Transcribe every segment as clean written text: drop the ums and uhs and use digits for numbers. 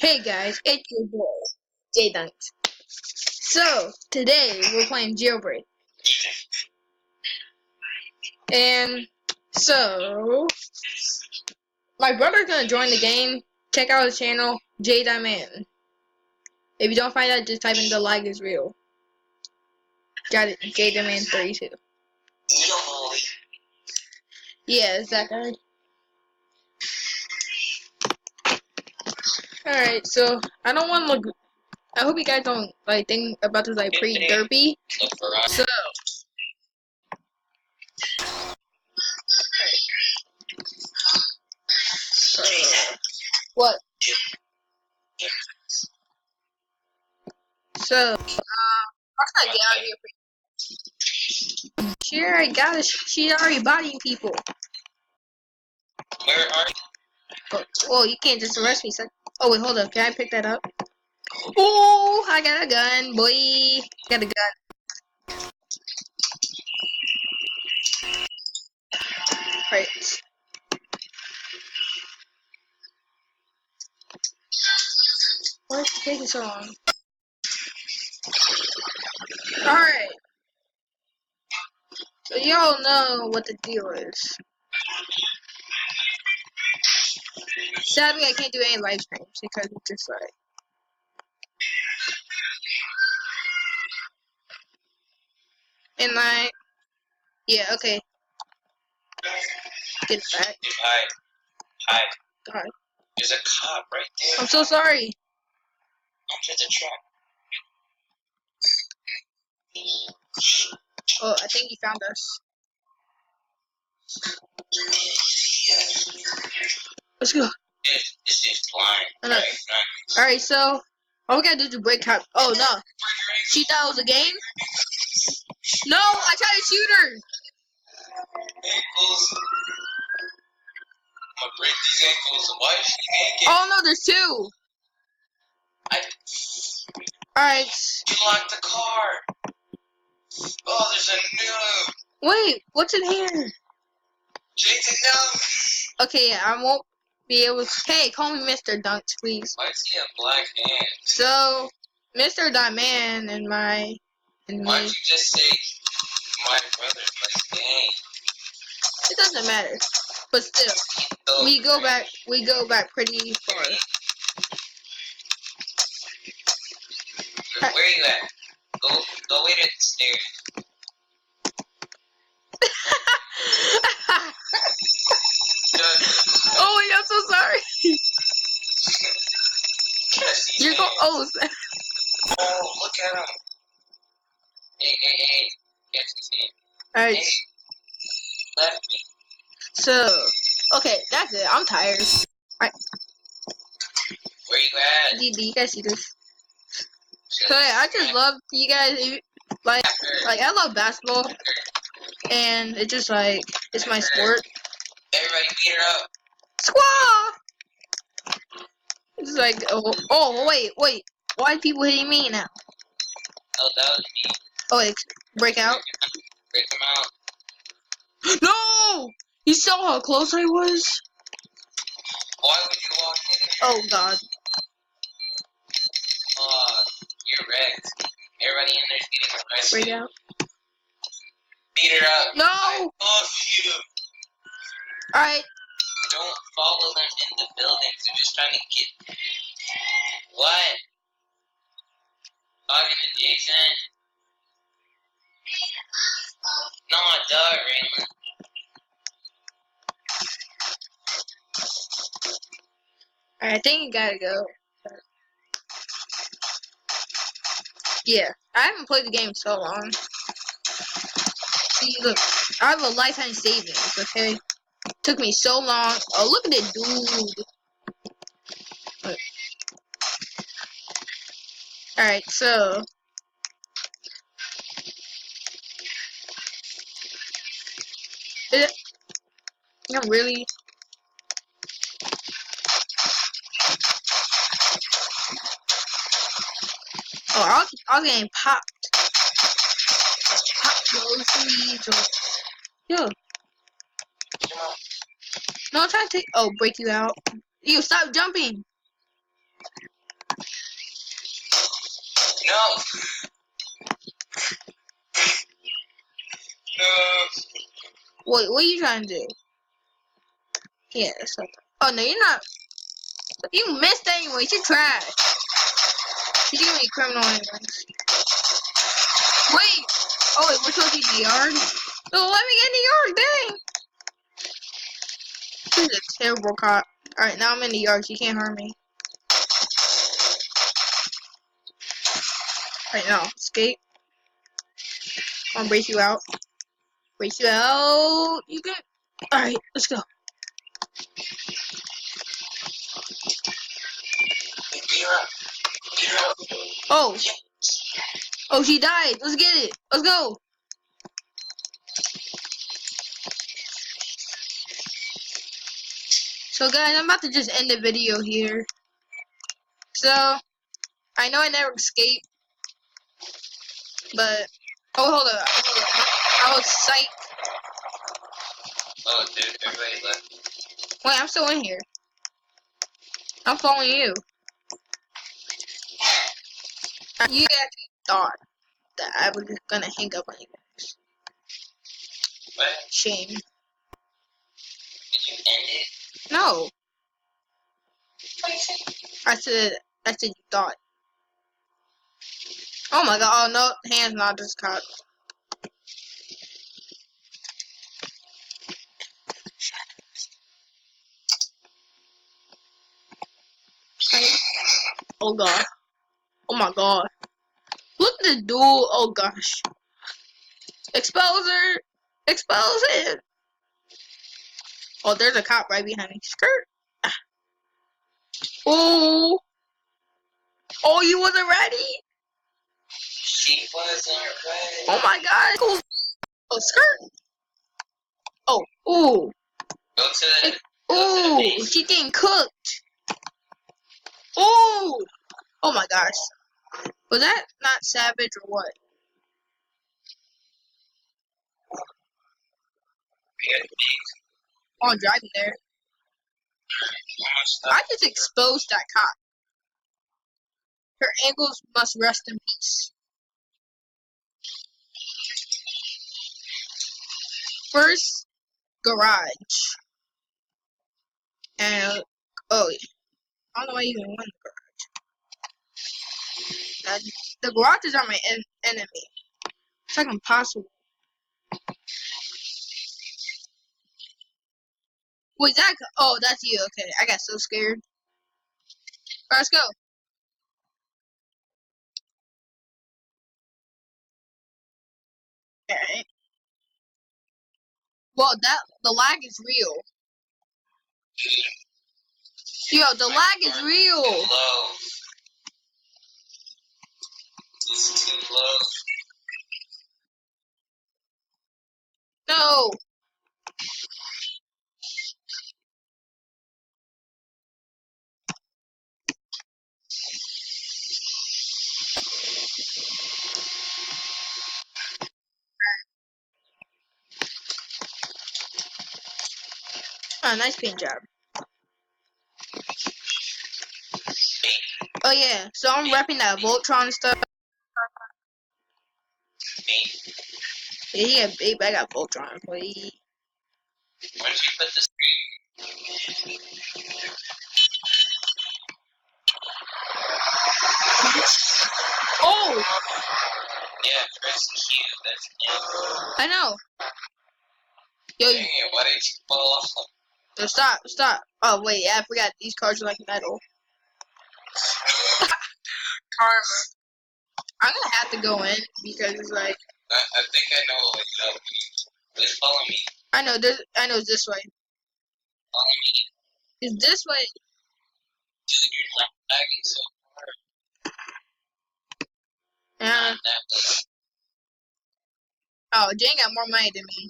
Hey guys, it's your boy, J Dunk. So, today we're playing Jailbreak. And, so, my brother's gonna join the game. Check out his channel, J Man. If you don't find out, just type in the lag is real. Got it, J Man 32. Yeah, it's that guy. Alright, so, I don't want to look. I hope you guys don't think about this pretty derpy. So, what? So, how can I get out of here? She already got it. She's already bodying people. Where are you? Oh, you can't just arrest me, son. Oh, wait, hold up. Can I pick that up? Oh, I got a gun, boy. Got a gun. Right. What's taking so long? Alright. So y'all know what the deal is. Sadly, I can't do any live streams because it's just and yeah, okay. Get back. Dude, hi. Hi. God. There's a cop right there. I'm so sorry. Onto the truck. Oh, I think he found us. Let's go. This is blind. Right? Alright, so all we gotta do is break cop. Oh no. She thought it was a game? No, I tried to shoot her. Ankles. I'm gonna break these ankles. Why is she naked? Oh no, there's two. Alright. You locked the car. Oh, there's a noob. Wait, what's in here? Jason, no. Okay, yeah, I won't be able to. Hey, call me Mr. Dunks, please. Why is he a black man? So, Mr. Man and me. Why'd you just say my brother's my gang? It doesn't matter. But still, we go back pretty far. Where are you at? Go wait at the stairs. Oh wait, I'm so sorry. You're going. Oh, look at him. Hey. Yes, see. Alright. Hey, left me. So, okay, that's it. I'm tired. Alright. Where you at? You guys see this? So yeah, I just love you guys. Like I love basketball, and it's just it's my sport. Everybody beat her up. Squaw! It's oh wait, why are people hitting me now? Oh, that was me. Oh wait, break out. Break him out. No! You saw how close I was? Why would you walk in? Oh god. You're wrecked. Everybody in there's getting arrested. Break out. Beat her up. No! I love you. Alright. Don't follow them in the buildings. They're just trying to get. What? Talking to Jason? No, duh, Raymond. Alright, I think you gotta go. Yeah, I haven't played the game so long. See, look, I have a lifetime savings, okay? Took me so long. Oh, look at it, dude. Look. Alright, so. I'm really. Oh, I was getting popped. Pop groceries. Yo. No, I'm trying to take. Oh, break you out. You stop jumping. No. No. Wait, what are you trying to do? Yeah, that's okay. Oh no, you're not. You missed anyways. You trash. You're doing a criminal anyways. Wait. Oh wait, we're supposed to be in the yard. No, let me get in the yard. Dang. This is a terrible cop. All right, now I'm in the yard. So you can't harm me. All right now, escape. I'm gonna brace you out. Brace you out. You can. All right, let's go. Beat her up. Beat her up. Oh. Oh, she died. Let's get it. Let's go. So guys, I'm about to just end the video here. So, I know I never escaped, but oh, hold up. I was psyched. Oh, dude, everybody left. Wait, I'm still in here. I'm following you. You actually thought that I was just gonna hang up on you guys. What? Shame. Did you end it? No, What you say? I said you thought. Oh my god! Oh no, hands not just caught. Oh god. Oh my god. Look at the duel. Oh gosh. Expose her. Expose it. Oh, there's a cop right behind me. Skirt. Oh. Oh, you wasn't ready? She wasn't ready. Oh my god. Cool. Oh, skirt. Oh. Ooh. Go to the Ooh. base. She getting cooked. Ooh. Oh my gosh. Was that not savage or what? Yeah, base. Oh, I'm driving there. I just exposed that cop. Her ankles must rest in peace. First, garage. And, oh, yeah. I don't know why you even went in the garage. The garages are my enemy. It's like impossible. Wait, that, oh, that's you. Okay, I got so scared. Alright, let's go. Alright. Well, the lag is real. Yo, the lag is real. Too low. It's too low. No. Oh, nice paint job. Oh yeah, so I'm repping that Voltron stuff. Yeah, he had big, but I got Voltron. Boy. Where did you put this? Oh! Yeah, press Q. That's it. I know. Yo, Dang it, why did you fall off? yo, stop, stop. Oh wait, yeah, I forgot these cars are like metal. Karma. I'm gonna have to go in because it's like I think I know what's up. Just follow me. I know it's this way. Follow me. It's this way. Dude, you're not lagging so hard. Yeah. Not that way. Oh, Jane got more money than me.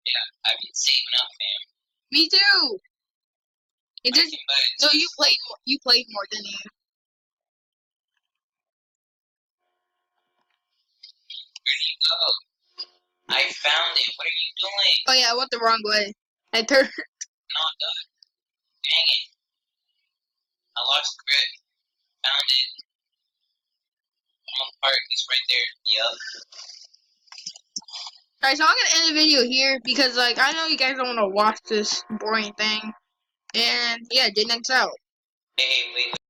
Yeah, I've been saving up, man. Me too. It I just can buy it. no, you played more. You played more than you. Where do you go? I found it. What are you doing? Oh yeah, I went the wrong way. I turned. Not done. Dang it. I lost grip. Found it. park is right there. Yup. Alright, so I'm gonna end the video here because, like, I know you guys don't want to watch this boring thing. And yeah, J next out. Hey, wait.